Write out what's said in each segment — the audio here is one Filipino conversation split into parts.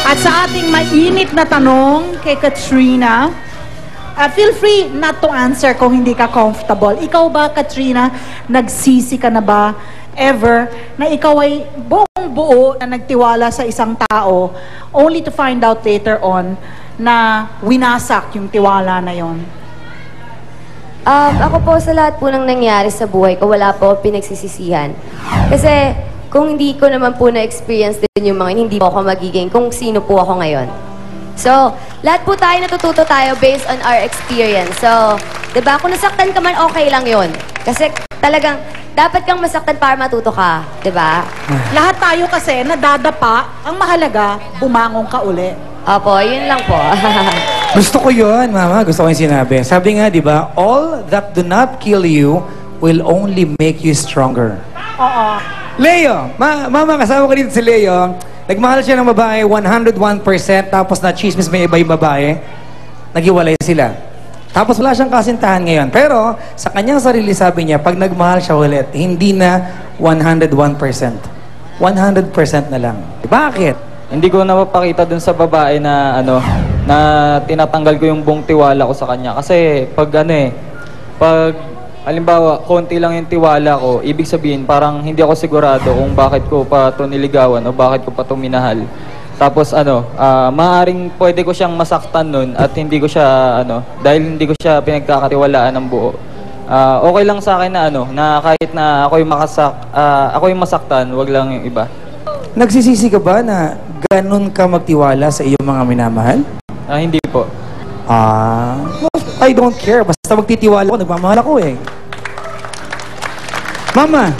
At sa ating mainit na tanong kay Katrina, feel free not to answer kung hindi ka comfortable. Ikaw ba, Katrina, nagsisi ka na ba ever na ikaw ay buong buo na nagtiwala sa isang tao only to find out later on na winasak yung tiwala na yon? Ako po sa lahat po ng nangyari sa buhay ko, wala po akong pinagsisisihan. Kasi kung hindi ko naman po na-experience din yung mga hindi po ako magiging kung sino po ako ngayon. So, lahat po tayo natututo tayo based on our experience. So, diba, kung nasaktan ka man, okay lang yon. Kasi talagang, dapat kang masaktan para matuto ka. Diba? Lahat tayo kasi nadadapa, ang mahalaga, bumangon ka uli. Opo, yun lang po. Gusto ko yun, Mama. Gusto ko yung sinabi. Sabi nga, di ba, all that do not kill you will only make you stronger. Oo. Leo! Mama, kasama ko dito si Leo. Nagmahal siya ng babae, 101%, tapos na-chismis may iba yung babae. Naghiwalay sila. Tapos wala siyang kasintahan ngayon. Pero, sa kanyang sarili sabi niya, pag nagmahal siya ulit, hindi na 101%. 100% na lang. Bakit? Hindi ko napapakita dun sa babae na na tinatanggal ko yung buong tiwala ko sa kanya. Kasi pag halimbawa, konti lang yung tiwala ko, ibig sabihin parang hindi ako sigurado kung bakit ko pa ito niligawan o bakit ko pa ito minahal. Tapos maaaring pwede ko siyang masaktan nun at hindi ko siya dahil hindi ko siya pinagkakatiwalaan ng buo. Okay lang sa akin na na kahit na ako yung masaktan, wag lang yung iba. Nagsisisi ka ba na ganun ka magtiwala sa iyong mga minamahal? Hindi po. I don't care. Basta magtitiwala ko, nagmamahal ako eh. Mama!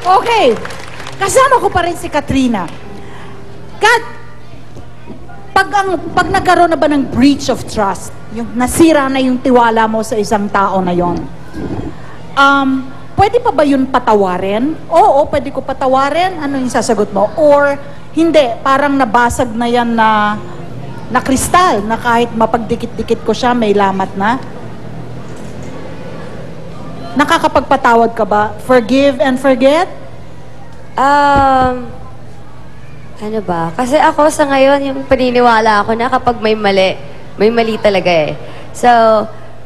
Okay. Kasama ko pa rin si Katrina. Pag nagkaroon na ba ng breach of trust, yung nasira na yung tiwala mo sa isang tao na yon, pwede pa ba yun patawarin? Oo, pwede ko patawarin. Ano yung sasagot mo? Or hindi, parang nabasag na yan na kristal, na kahit mapagdikit-dikit ko siya, may lamat na? Nakakapagpatawad ka ba? Forgive and forget? Ano ba? Kasi ako sa ngayon, yung paniniwala ako na kapag may mali talaga eh. So,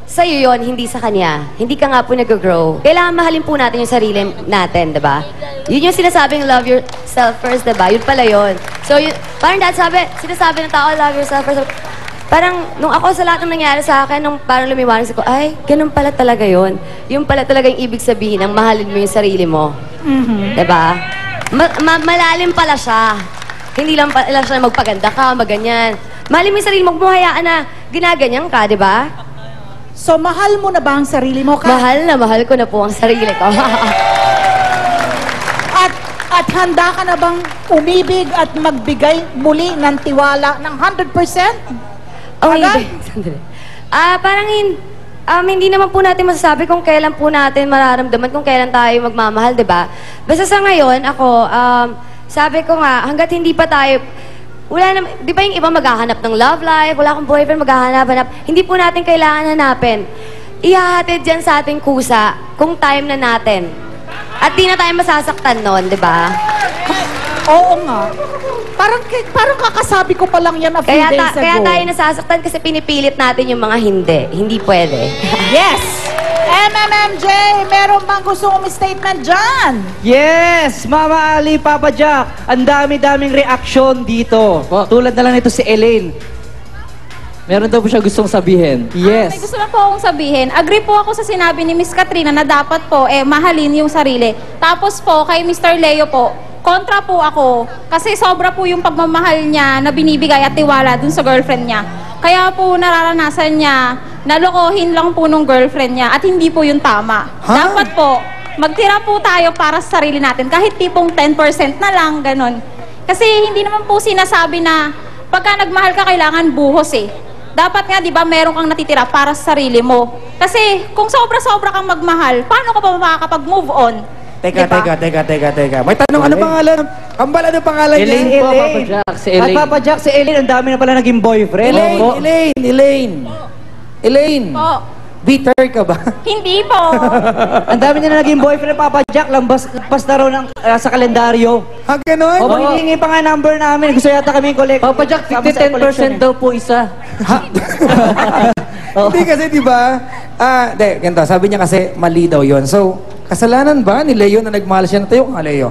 sa'yo yun, hindi sa kanya. Hindi ka nga po nag-grow. Kailangan mahalin po natin yung sarili natin, diba? Yun yung sinasabing love yourself first, diba? Yun pala yun. So, yun, parang sinasabi ng tao, love yourself first. Parang, nung ako sa lahat ng nangyari sa akin, nung parang lumiwanag ko, ay, ganun pala talaga yun. Yung pala talaga yung ibig sabihin ng mahalin mo yung sarili mo. Diba? Malalim pala siya. Hindi lang pala siya magpaganda ka, maganyan. Mahalin mo yung sarili mo, hayaan na ginaganyan ka, diba? So, mahal mo na ba ang sarili mo? Mahal ko na po ang sarili ko. At handa ka na bang umibig at magbigay muli ng tiwala ng 100%? Parang hindi naman po natin masasabi kung kailan po natin mararamdaman, kung kailan tayo magmamahal, diba? Basta sa ngayon, ako, sabi ko nga, hanggat hindi pa tayo, wala naman, di ba yung iba maghahanap ng love life, wala akong boyfriend, maghahanap, hindi po natin kailangan hanapin. Ihahatid dyan sa ating kusa kung time na natin. At di na tayo masasaktan nun, di ba? Oo nga. Parang kakasabi ko pa lang yan a few days ago. Kaya tayo nasasaktan kasi pinipilit natin yung mga hindi. Hindi pwede. Yes! MMMJ, meron bang gusto mong statement dyan? Yes! Mama Ali, Papa Jack, ang dami-daming reaksyon dito. Tulad na lang nito si Elaine. Meron daw po siya gustong sabihin. Yes. May gusto lang po akong sabihin. Agree po ako sa sinabi ni Miss Katrina na dapat po mahalin yung sarili. Tapos po, kay Mr. Leo po, kontra po ako. Kasi sobra po yung pagmamahal niya na binibigay at tiwala dun sa girlfriend niya. Kaya po nararanasan niya, nalokohin lang po nung girlfriend niya at hindi po yung tama. Dapat po, magtira po tayo para sa sarili natin. Kahit tipong 10% na lang, ganun. Kasi hindi naman po sinasabi na pagka nagmahal ka, kailangan buhos eh. Dapat nga, di ba, meron kang natitira para sa sarili mo. Kasi kung sobra-sobra kang magmahal, paano ka pa makakapag-move on? Teka. May tanong, ano pangalan? Kambal, ano pangalan niya? Elaine po, Papa Jack. Si Elaine. At Papa Jack, si Elaine, ang dami na pala naging boyfriend. Elaine. Po. Bitter ka ba? Hindi po. Ang dami niya na naging boyfriend, Papa Jack. Lampas na raw ng, sa kalendaryo. Ah, ganon? O, hihingi pa nga number namin. Gusto yata kami collect. Papa Jack, 10% daw po isa. Hindi kasi, di ba? Ganito, sabi niya kasi mali daw yon. So, kasalanan ba ni Leo na nagmahal siya? Tayo ka, Leo.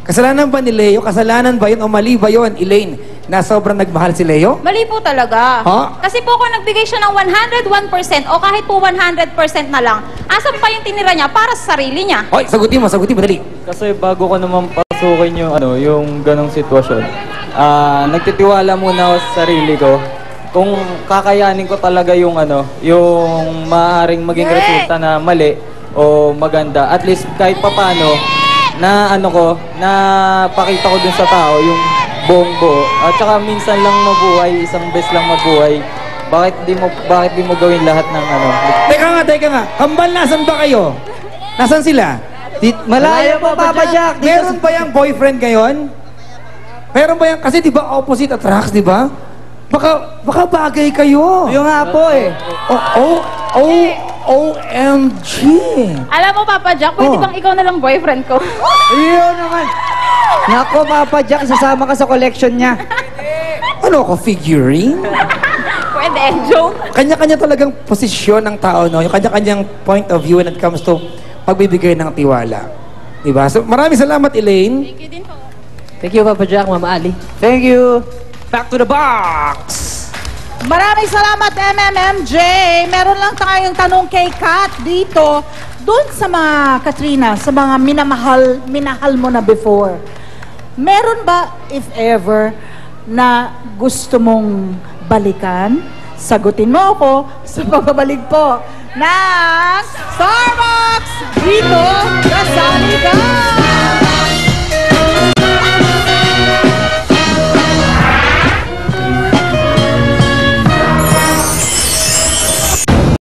Kasalanan ba ni Leo? Kasalanan ba yun o mali ba yun, Elaine, na sobrang nagmahal si Leo? Mali po talaga. Ha? Kasi po kung nagbigay siya ng 101% o kahit po 100% na lang, asan pa yung tinira niya para sa sarili niya? Hoy, sagutin mo, dali. Kasi bago ko naman pasukin yung ganong sitwasyon, nagtitiwala muna ako sa sarili ko. Kung kakayanin ko talaga yung yung maaaring maging resulta na mali o maganda, at least kahit papano, na pakita ko dun sa tao yung buong buo. At saka minsan lang mabuhay, isang beses lang mabuhay. Bakit di mo gawin lahat ng Teka nga. Kambal, nasan ba kayo? Nasan sila? Malayo po, Papa Jack. Meron ba yung boyfriend ngayon? Meron ba yan? Kasi di ba opposite attracts, di ba? Baka bagay kayo. Yung nga po eh. OMG. Alam mo, Papa Jack, pwede bang ikaw na lang boyfriend ko? Yun naman. Nako, Papa Jack, isasama ka sa collection niya. Ano ako, figurine? Pwede, joke. Kanya-kanya talagang posisyon ng tao, no? Yung kanya-kanyang point of view when it comes to pagbibigay ng tiwala. Diba? So, maraming salamat, Elaine. Thank you din po. Thank you, Papa Jack, Mama Ali. Thank you. Back to the box. Maraming salamat, MMMJ. Meron lang tayong tanong kay Kat dito. Doon sa mga, Katrina, sa mga minahal mo na before. Meron ba, if ever, na gusto mong balikan? Sagutin mo ako sa pagbabalik po ng Starbucks dito sa Saligan!